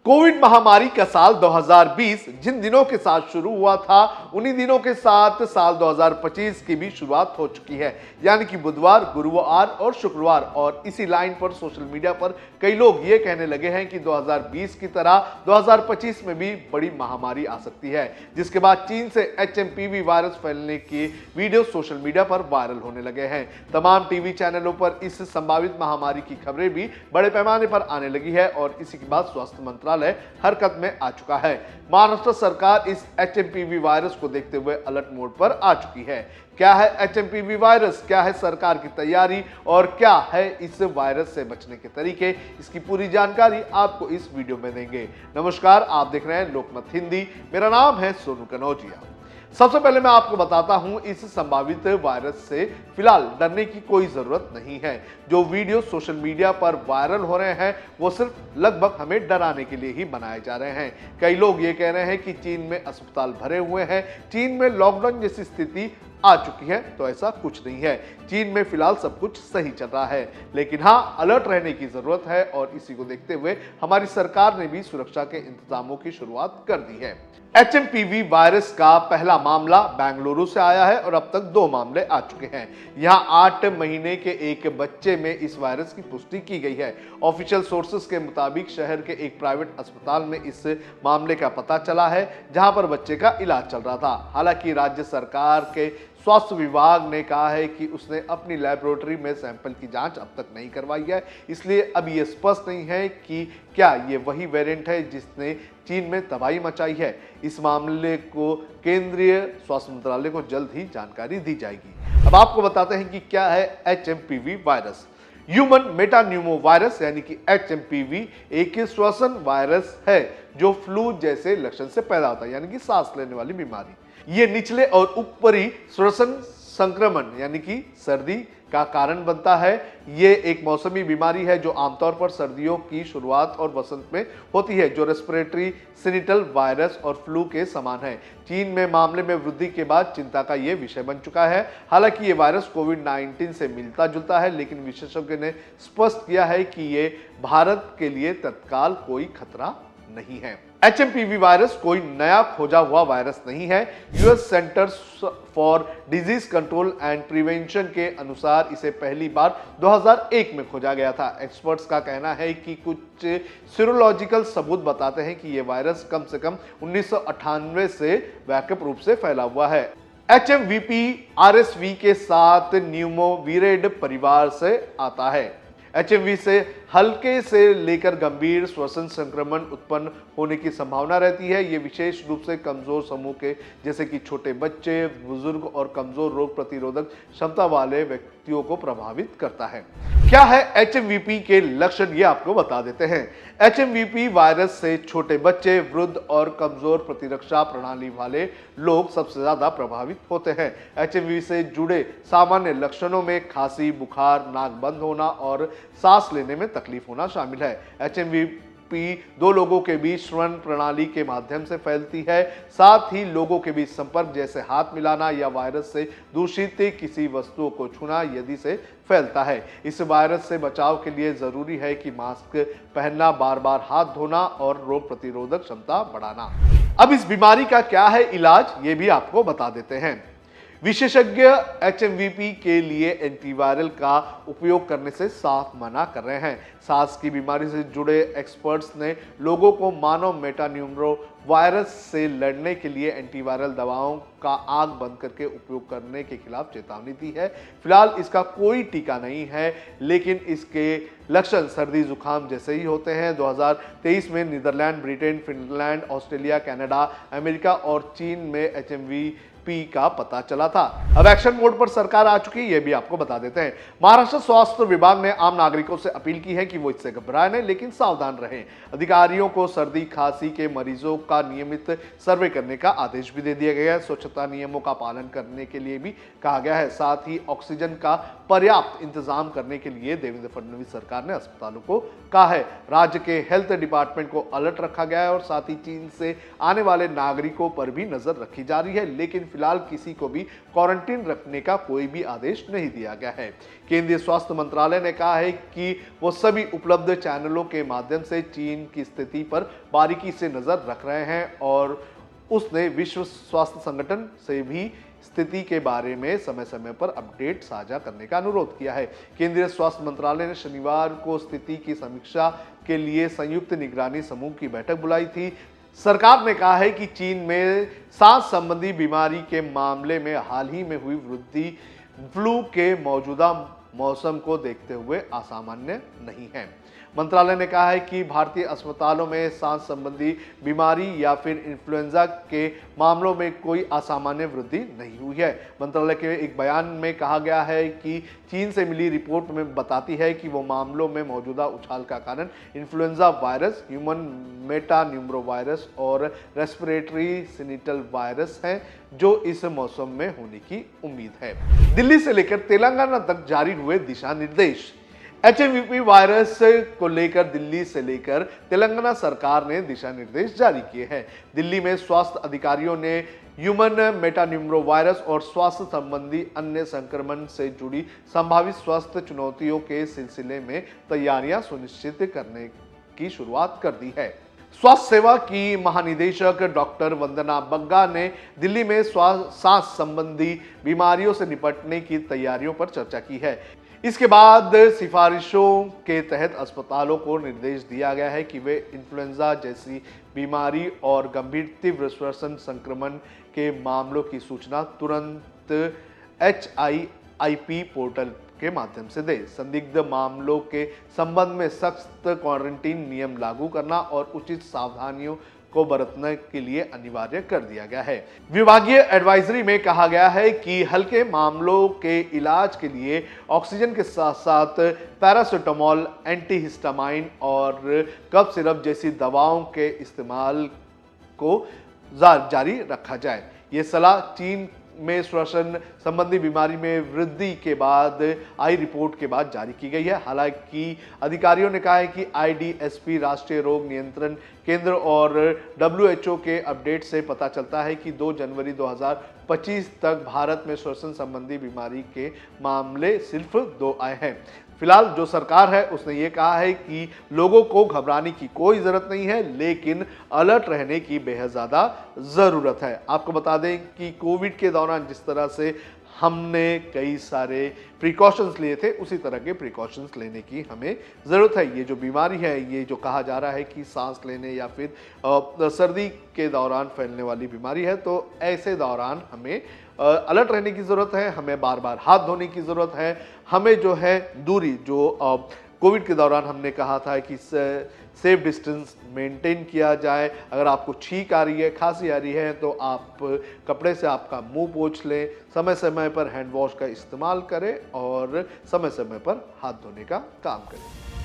Covid महामारी का साल 2020 जिन दिनों के साथ शुरू हुआ था उन्हीं दिनों के साथ साल 2025 की भी शुरुआत हो चुकी है। यानी कि बुधवार, गुरुवार और शुक्रवार। और इसी लाइन पर सोशल मीडिया पर कई लोग ये कहने लगे हैं कि 2020 की तरह 2025 में भी बड़ी महामारी आ सकती है, जिसके बाद चीन से HMPV वायरस फैलने की वीडियो सोशल मीडिया पर वायरल होने लगे हैं। तमाम टीवी चैनलों पर इस संभावित महामारी की खबरें भी बड़े पैमाने पर आने लगी है और इसी के बाद स्वास्थ्य मंत्रालय हरकत में आ चुका है। महाराष्ट्र सरकार इस HMPV वायरस को देखते हुए अलर्ट मोड पर आ चुकी है। क्या है HMPV वायरस, क्या है सरकार की तैयारी और क्या है इस वायरस से बचने के तरीके, इसकी पूरी जानकारी आपको इस वीडियो में देंगे। नमस्कार, आप देख रहे हैं लोकमत हिंदी। मेरा नाम है सोनू कनौजिया। सबसे पहले मैं आपको बताता हूं, इस संभावित वायरस से फिलहाल डरने की कोई जरूरत नहीं है। जो वीडियो सोशल मीडिया पर वायरल हो रहे हैं वो सिर्फ लगभग हमें डराने के लिए ही बनाए जा रहे हैं। कई लोग ये कह रहे हैं कि चीन में अस्पताल भरे हुए हैं, चीन में लॉकडाउन जैसी स्थिति आ चुकी है, तो ऐसा कुछ नहीं है। चीन में फिलहाल सब कुछ सही चल रहा है, लेकिन हाँ, अलर्ट रहने की जरूरत है और इसी को देखते हुए हमारी सरकार ने भी सुरक्षा के इंतजामों की शुरुआत कर दी है। HMPV वायरस का पहला मामला बेंगलुरु से आया है और अब तक 2 मामले आ चुके हैं। यहां 8 महीने के एक बच्चे में इस वायरस की पुष्टि की गई है। ऑफिशियल सोर्सेस के मुताबिक शहर के एक प्राइवेट अस्पताल में इस मामले का पता चला है, जहां पर बच्चे का इलाज चल रहा था। हालांकि राज्य सरकार के स्वास्थ्य विभाग ने कहा है कि उसने अपनी लैबोरेटरी में सैंपल की जांच अब तक नहीं करवाई है, इसलिए अब ये स्पष्ट नहीं है कि क्या ये वही वेरिएंट है जिसने चीन में तबाही मचाई है। इस मामले को केंद्रीय स्वास्थ्य मंत्रालय को जल्द ही जानकारी दी जाएगी। अब आपको बताते हैं कि क्या है HMPV वायरस। ह्यूमन मेटान्यूमो वायरस यानी कि HMPV एक श्वसन वायरस है जो फ्लू जैसे लक्षण से पैदा होता है, यानी कि सांस लेने वाली बीमारी। ये निचले और ऊपरी श्वसन संक्रमण यानी कि सर्दी का कारण बनता है। ये एक मौसमी बीमारी है जो आमतौर पर सर्दियों की शुरुआत और वसंत में होती है, जो रेस्पिरेटरी सिनिटल वायरस और फ्लू के समान है। चीन में मामले में वृद्धि के बाद चिंता का ये विषय बन चुका है। हालांकि ये वायरस कोविड-19 से मिलता जुलता है, लेकिन विशेषज्ञों ने स्पष्ट किया है कि ये भारत के लिए तत्काल कोई खतरा नहीं है। HMPV वायरस कोई नया खोजा हुआ वायरस नहीं है। US centres for disease control and prevention के अनुसार इसे पहली बार 2001 में खोजा गया था। एक्सपर्ट्स का कहना है कि कुछ सीरोलॉजिकल सबूत बताते हैं कि यह वायरस कम से कम 1998 से व्यापक रूप से फैला हुआ है। HMVP RSV के साथ न्यूमोवीरेड परिवार से आता है। HMV से हल्के से लेकर गंभीर श्वसन संक्रमण उत्पन्न होने की संभावना रहती है। ये विशेष रूप से कमजोर समूह के जैसे कि छोटे बच्चे, बुजुर्ग और कमजोर रोग प्रतिरोधक क्षमता वाले व्यक्तियों को प्रभावित करता है। क्या है HMVP के लक्षण, ये आपको बता देते हैं। HMVP वायरस से छोटे बच्चे, वृद्ध और कमजोर प्रतिरक्षा प्रणाली वाले लोग सबसे ज्यादा प्रभावित होते हैं। HMV से जुड़े सामान्य लक्षणों में खांसी, बुखार, नाक बंद होना और सांस लेने में तकलीफ होना शामिल है। HMVP 2 लोगों के बीच श्वसन प्रणाली के माध्यम से फैलती है। साथ ही लोगों के बीच संपर्क जैसे हाथ मिलाना या वायरस से दूषित किसी वस्तुओं को छूना यदि से फैलता है। इस वायरस से बचाव के लिए जरूरी है कि मास्क पहनना, बार-बार हाथ धोना और रोग प्रतिरोधक क्षमता बढ़ाना। अब इस बीमारी का क्या है इलाज, ये भी आपको बता देते हैं। विशेषज्ञ HMVP के लिए एंटीवायरल का उपयोग करने से साफ मना कर रहे हैं। सांस की बीमारी से जुड़े एक्सपर्ट्स ने लोगों को मानव मेटान्यूमो वायरस से लड़ने के लिए एंटीवायरल दवाओं का आंख बंद करके उपयोग करने के खिलाफ चेतावनी दी है। फिलहाल इसका कोई टीका नहीं है, लेकिन इसके लक्षण सर्दी जुकाम जैसे ही होते हैं। 2023 में Netherlands, Britain, Finland, Australia, Canada, America और चीन में HMVP का पता चला था। अब एक्शन मोड पर सरकार आ चुकी है, यह भी आपको बता देते हैं। महाराष्ट्र स्वास्थ्य विभाग ने आम नागरिकों से अपील की है कि वो इससे घबराएं नहीं, लेकिन सावधान रहें। अधिकारियों को सर्दी खांसी के मरीजों का नियमित सर्वे करने का आदेश भी दे दिया गया है। स्वच्छता नियमों का पालन करने के लिए भी कहा गया है। साथ ही ऑक्सीजन का पर्याप्त इंतजाम करने के लिए देवेंद्र फडणवीस सरकार ने अस्पतालों को कहा है। राज्य के हेल्थ डिपार्टमेंट को अलर्ट रखा गया है और साथ ही चीन से आने वाले नागरिकों पर भी नजर रखी जा रही है, लेकिन फिलहाल किसी को भी क्वारंटीन रखने का कोई भी आदेश नहीं दिया गया है। केंद्रीय स्वास्थ्य मंत्रालय ने कहा है कि वो सभी उपलब्ध चैनलों के माध्यम से चीन की स्थिति पर बारीकी से नजर रख रहे हैं और उसने विश्व स्वास्थ्य संगठन से भी स्थिति के बारे में समय समय पर अपडेट साझा करने का अनुरोध किया है। केंद्रीय स्वास्थ्य मंत्रालय ने शनिवार को स्थिति की समीक्षा के लिए संयुक्त निगरानी समूह की बैठक बुलाई थी। सरकार ने कहा है कि चीन में सांस संबंधी बीमारी के मामले में हाल ही में हुई वृद्धि फ्लू के मौजूदा मौसम को देखते हुए असामान्य नहीं है। मंत्रालय ने कहा है कि भारतीय अस्पतालों में सांस संबंधी बीमारी या फिर इन्फ्लुएंजा के मामलों में कोई असामान्य वृद्धि नहीं हुई है। मंत्रालय के एक बयान में कहा गया है कि चीन से मिली रिपोर्ट में बताती है कि वो मामलों में मौजूदा उछाल का कारण इन्फ्लुएंजा वायरस, ह्यूमन मेटान्यूमरोवायरस और रेस्पिरेटरी सिनिटल वायरस है, जो इस मौसम में होने की उम्मीद है। दिल्ली से लेकर तेलंगाना तक जारी हुए दिशा निर्देश। एचएमवीपी वायरस को लेकर दिल्ली से लेकर तेलंगाना सरकार ने दिशा निर्देश जारी किए हैं। दिल्ली में स्वास्थ्य अधिकारियों ने ह्यूमन मेटान्यूमरोवायरस और स्वास्थ्य संबंधी अन्य संक्रमण से जुड़ी संभावित स्वास्थ्य चुनौतियों के सिलसिले में तैयारियां सुनिश्चित करने की शुरुआत कर दी है। स्वास्थ्य सेवा की महानिदेशक डॉक्टर वंदना बग्गा ने दिल्ली में सांस संबंधी बीमारियों से निपटने की तैयारियों पर चर्चा की है। इसके बाद सिफारिशों के तहत अस्पतालों को निर्देश दिया गया है कि वे इन्फ्लुएंजा जैसी बीमारी और गंभीर तीव्र श्वसन संक्रमण के मामलों की सूचना तुरंत HIIP पोर्टल के माध्यम से दे। संदिग्ध मामलों के संबंध में सख्त क्वारंटीन नियम लागू करना और उचित सावधानियों को बरतने के लिए अनिवार्य कर दिया गया है। विभागीय एडवाइजरी में कहा गया है कि हल्के मामलों के इलाज के लिए ऑक्सीजन के साथ साथ पैरासिटामोल, एंटीहिस्टामाइन और कफ सिरप जैसी दवाओं के इस्तेमाल को जारी रखा जाए। ये सलाह चीन में श्वसन संबंधी बीमारी में वृद्धि के बाद आई रिपोर्ट के बाद जारी की गई है। हालांकि अधिकारियों ने कहा है कि IDSP राष्ट्रीय रोग नियंत्रण केंद्र और WHO के अपडेट से पता चलता है कि 2 जनवरी 2025 तक भारत में श्वसन संबंधी बीमारी के मामले सिर्फ 2 आए हैं। फिलहाल जो सरकार है उसने ये कहा है कि लोगों को घबराने की कोई ज़रूरत नहीं है, लेकिन अलर्ट रहने की बेहद ज़्यादा ज़रूरत है। आपको बता दें कि कोविड के दौरान जिस तरह से हमने कई सारे प्रिकॉशंस लिए थे, उसी तरह के प्रिकॉशंस लेने की हमें ज़रूरत है। ये जो बीमारी है, ये जो कहा जा रहा है कि सांस लेने या फिर सर्दी के दौरान फैलने वाली बीमारी है, तो ऐसे दौरान हमें अलर्ट रहने की ज़रूरत है। हमें बार बार हाथ धोने की ज़रूरत है। हमें जो है दूरी, जो कोविड के दौरान हमने कहा था कि सेफ डिस्टेंस मेंटेन किया जाए। अगर आपको छींक आ रही है, खांसी आ रही है, तो आप कपड़े से आपका मुंह पोंछ लें। समय समय पर हैंड वॉश का इस्तेमाल करें और समय समय पर हाथ धोने का काम करें।